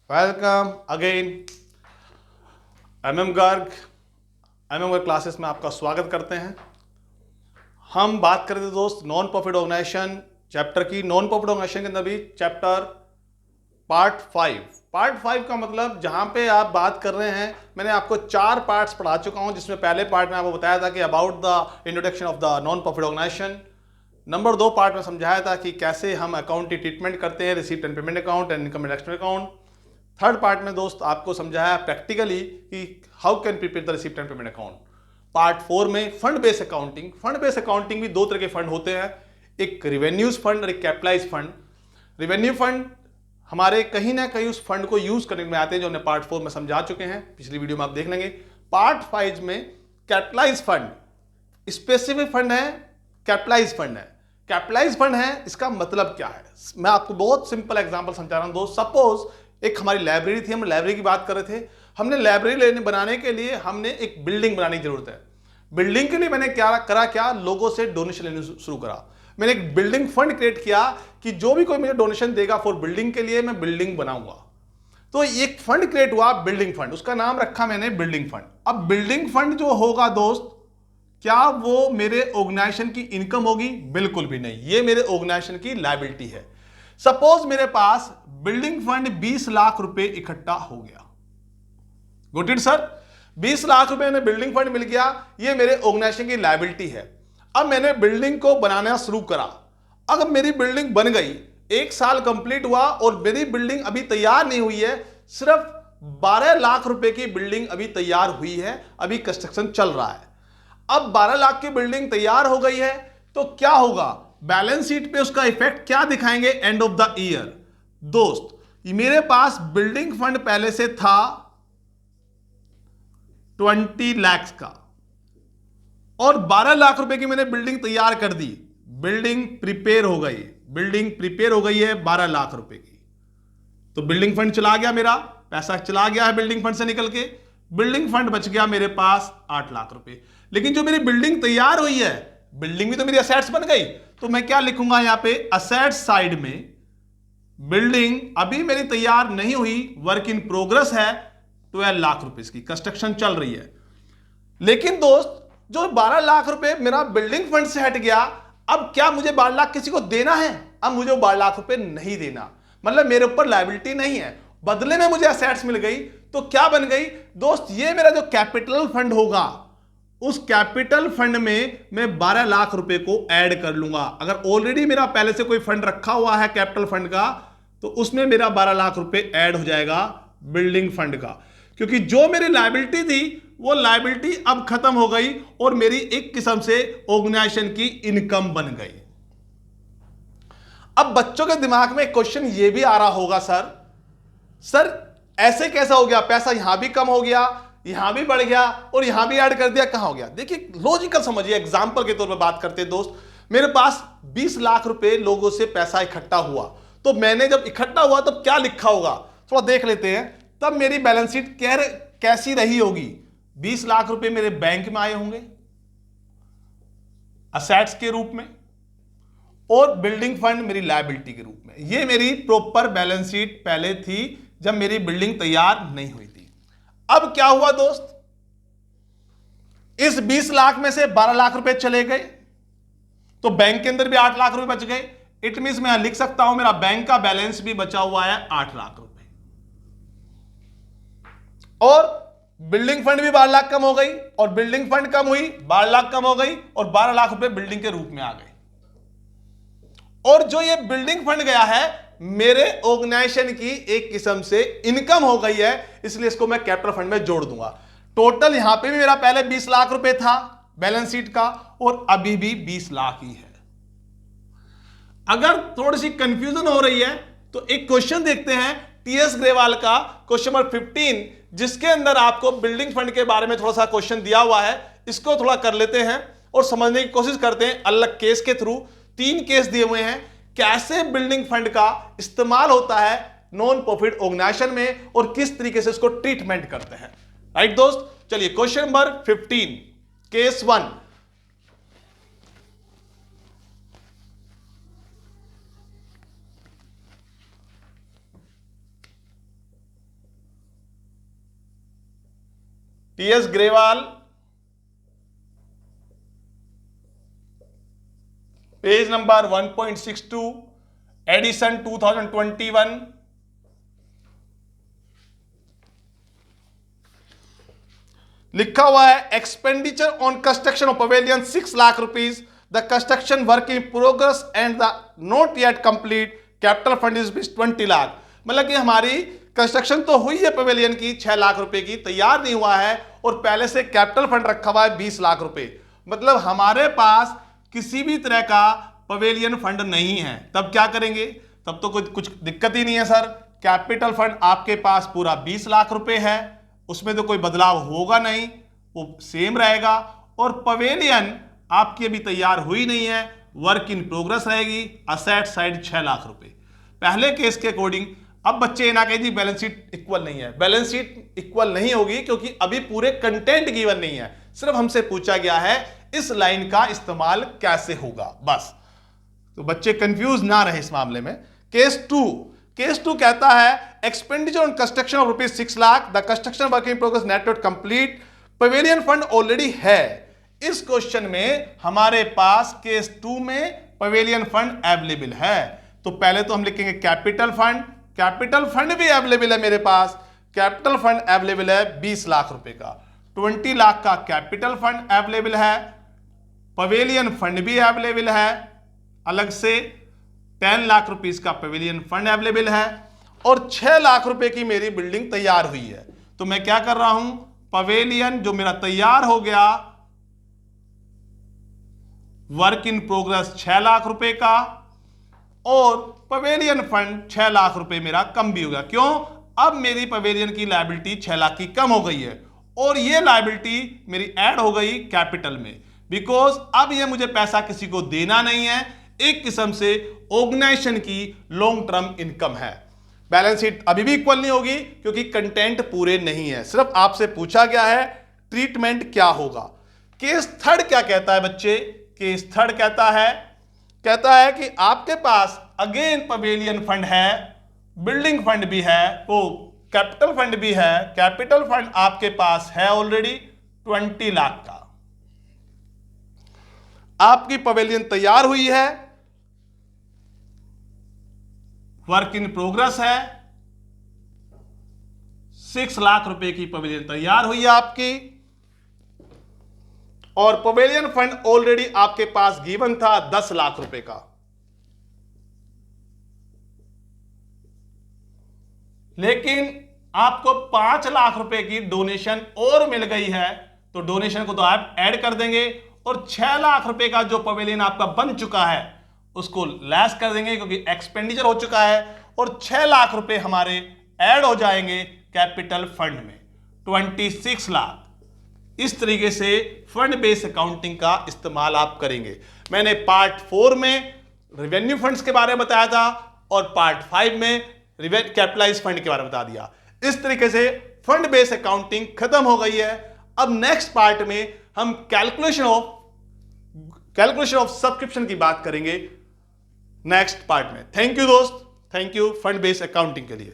Welcome again. MM Garg classes में आपका स्वागत करते हैं। हम बात करते थे दोस्त नॉन प्रॉफिट ऑर्गेनाइजेशन चैप्टर की। नॉन प्रॉफिट ऑर्गेनाइजेशन के अंदर भी चैप्टर पार्ट 5 का मतलब जहां पे आप बात कर रहे हैं, मैंने आपको 4 पार्ट्स पढ़ा चुका हूं, जिसमें पहले पार्ट में आपको बताया था कि about the introduction of the non profit organisation. Number 2 part में समझाया था कि कैसे हम अकाउंट की ट्रीटमेंट करते हैं, receipt and payment account and income and expense account. Third part में दोस्त आपको समझाया प्रैक्टिकली कि how can prepare the receipt and payment account. Part 4 में fund based accounting. Fund based accounting भी 2 तरह के फंड होते हैं, एक रिवेन्यूज फंड और एक कैपिटलाइज फंड। रिवेन्यू फंड हमारे कहीं ना कहीं उस फंड को यूज करने में आते हैं, जो हमने पार्ट 4 में समझा चुके हैं, पिछली वीडियो में आप देख लेंगे। पार्ट 5 में कैपिटलाइज फंड स्पेसिफिक फंड है, कैपिटलाइज फंड है। कैपिटलाइज फंड है, इसका मतलब क्या है? मैं आपको बहुत सिंपल एग्जांपल समझा रहा हूं दोस्त। सपोज एक हमारी लाइब्रेरी थी, हम लाइब्रेरी की बात कर रहे थे। हमने लाइब्रेरी बनाने के लिए हमने एक बिल्डिंग बनाने की जरूरत है। बिल्डिंग के लिए मैंने क्या लोगों से डोनेशन लेना शुरू करा। मैंने एक बिल्डिंग फंड क्रिएट किया कि जो भी कोई मुझे डोनेशन देगा फॉर बिल्डिंग के लिए, मैं बिल्डिंग बनाऊंगा। तो एक फंड क्रिएट हुआ बिल्डिंग फंड, उसका नाम रखा मैंने बिल्डिंग फंड। अब बिल्डिंग फंड जो होगा दोस्त, क्या वो मेरे ऑर्गेनाइजेशन की इनकम होगी? बिल्कुल भी नहीं, ये मेरे ऑर्गेनाइजेशन की लायबिलिटी है। सपोज मेरे पास बिल्डिंग फंड 20 लाख रुपए इकट्ठा हो गया। गुड इट सर, 20 लाख रुपए में बिल्डिंग फंड मिल गया, ये मेरे ऑर्गेनाइजेशन की लायबिलिटी है। अब मैंने बिल्डिंग को बनाना शुरू करा। अगर मेरी बिल्डिंग बन गई, 1 साल कंप्लीट हुआ और मेरी बिल्डिंग अभी तैयार नहीं हुई है, सिर्फ 12 लाख रुपए की बिल्डिंग अभी तैयार हुई है, अभी कंस्ट्रक्शन चल रहा है। अब 12 लाख की बिल्डिंग तैयार हो गई है, तो क्या होगा? बैलेंस शीट पे उसका इफेक्ट क्या दिखाएंगे एंड ऑफ द ईयर? दोस्त, मेरे पास बिल्डिंग फंड पहले से था 20 लाख का, और 12 लाख रुपए की मैंने बिल्डिंग तैयार कर दी। बिल्डिंग प्रिपेयर हो गई, बिल्डिंग प्रिपेयर हो गई है 12 लाख रुपए की। तो बिल्डिंग फंड चला गया, मेरा पैसा चला गया है बिल्डिंग फंड से निकल के। बिल्डिंग फंड बच गया मेरे पास 8 लाख रुपए। लेकिन जो मेरी बिल्डिंग तैयार हुई है, बिल्डिंग भी तो मेरी असेट्स बन गई, तो मैं क्या लिखूंगा यहां पे? असेट्स साइड में बिल्डिंग अभी मेरी तैयार नहीं हुई, वर्क इन प्रोग्रेस है, 12 लाख रुपए की कंस्ट्रक्शन चल रही है। लेकिन दोस्त, जो 12 लाख रुपए मेरा बिल्डिंग फंड से हट गया, अब क्या मुझे 12 लाख किसी को देना है? अब मुझे वो 12 लाख रुपए नहीं देना, मतलब मेरे ऊपर लायबिलिटी नहीं है, बदले में मुझे असेट्स मिल गई। तो क्या बन गई दोस्त? ये मेरा जो कैपिटल फंड होगा, उस कैपिटल फंड में मैं 12 लाख रुपए को ऐड कर लूंगा। अगर ऑलरेडी मेरा पहले से कोई फंड रखा हुआ है कैपिटल फंड का, तो उसमें मेरा 12 लाख रुपए ऐड हो जाएगा बिल्डिंग फंड का, क्योंकि जो मेरी लायबिलिटी थी वो लायबिलिटी अब खत्म हो गई और मेरी एक किस्म से ऑर्गेनाइजेशन की इनकम बन गई। अब बच्चों के दिमाग में क्वेश्चन ये भी आ रहा होगा, सर ऐसे कैसा हो गया? पैसा यहां भी कम हो गया, यहां भी बढ़ गया और यहां भी ऐड कर दिया, कहां हो गया? देखिए लॉजिकल समझिए, एग्जांपल के तौर पर बात करते हैं दोस्त। मेरे पास 20 लाख रुपए लोगों से पैसा इकट्ठा हुआ, तो मैंने जब इकट्ठा हुआ तब क्या लिखा होगा थोड़ा देख लेते हैं। तब मेरी बैलेंस शीट कैसी रही होगी? 20 लाख रुपए मेरे बैंक में आए होंगे असेट्स के रूप में, और बिल्डिंग फंड मेरी लायबिलिटी के रूप में। ये मेरी प्रॉपर बैलेंस शीट पहले थी जब मेरी बिल्डिंग तैयार नहीं हुई थी। अब क्या हुआ दोस्त? इस 20 लाख में से 12 लाख रुपए चले गए, तो बैंक के अंदर भी 8 लाख रुपए बच गए। इट मींस मैं लिख सकता हूं मेरा बैंक का बैलेंस भी बचा हुआ है 8 लाख रुपए, और बिल्डिंग फंड भी 12 लाख कम हो गई, और बिल्डिंग फंड कम हुई, 12 लाख कम हो गई, और 12 लाख रुपए बिल्डिंग के रूप में आ गए। और जो ये बिल्डिंग फंड गया है, मेरे ऑर्गेनाइजेशन की एक किस्म से इनकम हो गई है, इसलिए इसको मैं कैपिटल फंड में जोड़ दूंगा। टोटल यहां पे भी मेरा पहले 20 लाख रुपए था बैलेंस शीट का, और अभी भी 20 लाख ही है। अगर थोड़ी सी कंफ्यूजन हो रही है तो एक क्वेश्चन देखते हैं टीएस ग्रेवाल का, क्वेश्चन नंबर 15, जिसके अंदर आपको बिल्डिंग फंड के बारे में थोड़ा सा क्वेश्चन दिया हुआ है। इसको थोड़ा कर लेते हैं और समझने की कोशिश करते हैं अलग केस के थ्रू। 3 केस दिए हुए हैं, कैसे बिल्डिंग फंड का इस्तेमाल होता है नॉन प्रॉफिट ऑर्गेनाइजेशन में और किस तरीके से इसको ट्रीटमेंट करते हैं। राइट दोस्त, चलिए question number 15, case 1। TS Grewal, page number 1.62, edition 2021। लिखा हुआ है expenditure on construction of pavilion 6 lakh rupees, the construction work in progress and the not yet complete, capital fund is 20 lakh. मतलब कि हमारी कंस्ट्रक्शन तो हुई है पवेलियन की 6 लाख रुपए की, तैयार नहीं हुआ है, और पहले से कैपिटल फंड रखा हुआ है 20 लाख रुपए। मतलब हमारे पास किसी भी तरह का पवेलियन फंड नहीं है। तब क्या करेंगे? तब तो कुछ दिक्कत ही नहीं है सर। कैपिटल फंड आपके पास पूरा 20 लाख रुपए है, उसमें तो कोई बदलाव होगा नहीं, वो सेम रहेगा। और पवेलियन आपकी अभी तैयार हुई नहीं है, वर्क इन प्रोग्रेस रहेगी। असेट साइड 6 लाख रुपए पहले केस के अकॉर्डिंग। अब बच्चे ना कहें जी बैलेंस शीट इक्वल नहीं है, बैलेंस शीट इक्वल नहीं होगी क्योंकि अभी पूरे कंटेंट गिवन नहीं है, सिर्फ हमसे पूछा गया है इस लाइन का इस्तेमाल कैसे होगा, बस। तो बच्चे कंफ्यूज ना रहे इस मामले में। केस टू कहता है expenditure on construction of rupees 6 lakh, the construction work in progress net not complete, pavilion fund already है। इस क्वेश्चन में हमारे पास केस 2 में पवेलियन फंड अवेलेबल है। तो पहले तो हम लिखेंगे कैपिटल फंड, कैपिटल फंड भी अवेलेबल है मेरे पास। कैपिटल फंड अवेलेबल है 20 लाख रुपए का, 20 लाख का कैपिटल फंड अवेलेबल है, पवेलियन फंड भी अवेलेबल है अलग से, 10 लाख रुपीस का पवेलियन फंड अवेलेबल है, और 6 लाख रुपए की मेरी बिल्डिंग तैयार हुई है। तो मैं क्या कर रहा हूं, पवेलियन जो मेरा तैयार हो गया, वर्क इन प्रोग्रेस 6 लाख रुपए का, और पवेलियन फंड 6 लाख रुपए मेरा कम भी हो गया। क्यों? अब मेरी पवेलियन की लायबिलिटी 6 लाख की कम हो गई है, और ये लायबिलिटी मेरी ऐड हो गई कैपिटल में, बिकॉज अब ये मुझे पैसा किसी को देना नहीं है, एक किस्म से ऑर्गेनाइजेशन की लॉन्ग टर्म इनकम है। बैलेंस शीट अभी भी इक्वल नहीं होगी क्योंकि कंटेंट पूरे नहीं है, सिर्फ आपसे पूछा गया है ट्रीटमेंट क्या होगा। केस थर्ड क्या कहता है बच्चे? केस थर्ड कहता है कि आपके पास अगेन पवेलियन फंड है, बिल्डिंग फंड भी है, वो कैपिटल फंड भी है। कैपिटल फंड आपके पास है ऑलरेडी 20 लाख का, आपकी पवेलियन तैयार हुई है, वर्क इन प्रोग्रेस है, 6 लाख रुपए की पवेलियन तैयार हुई है आपकी, और पवेलियन फंड ऑलरेडी आपके पास गिवन था 10 लाख रुपए का। लेकिन आपको 5 लाख रुपए की डोनेशन और मिल गई है, तो डोनेशन को तो आप ऐड कर देंगे, और 6 लाख रुपए का जो पवेलियन आपका बन चुका है उसको लेस कर देंगे क्योंकि एक्सपेंडिचर हो चुका है, और 6 लाख रुपए हमारे ऐड हो जाएंगे कैपिटल फंड में 26 लाख। इस तरीके से फंड बेस्ड अकाउंटिंग का इस्तेमाल आप करेंगे। मैंने पार्ट 4 में रेवेन्यू फंड्स के बारे में बताया था, और पार्ट 5 में कैपिटलाइज फंड के बारे में बता दिया। इस तरीके से फंड बेस्ड अकाउंटिंग खत्म हो गई है। अब नेक्स्ट पार्ट में हम कैलकुलेशन ऑफ सब्सक्रिप्शन की बात करेंगे नेक्स्ट पार्ट में। थैंक यू दोस्त, thank you fund based accounting के लिए।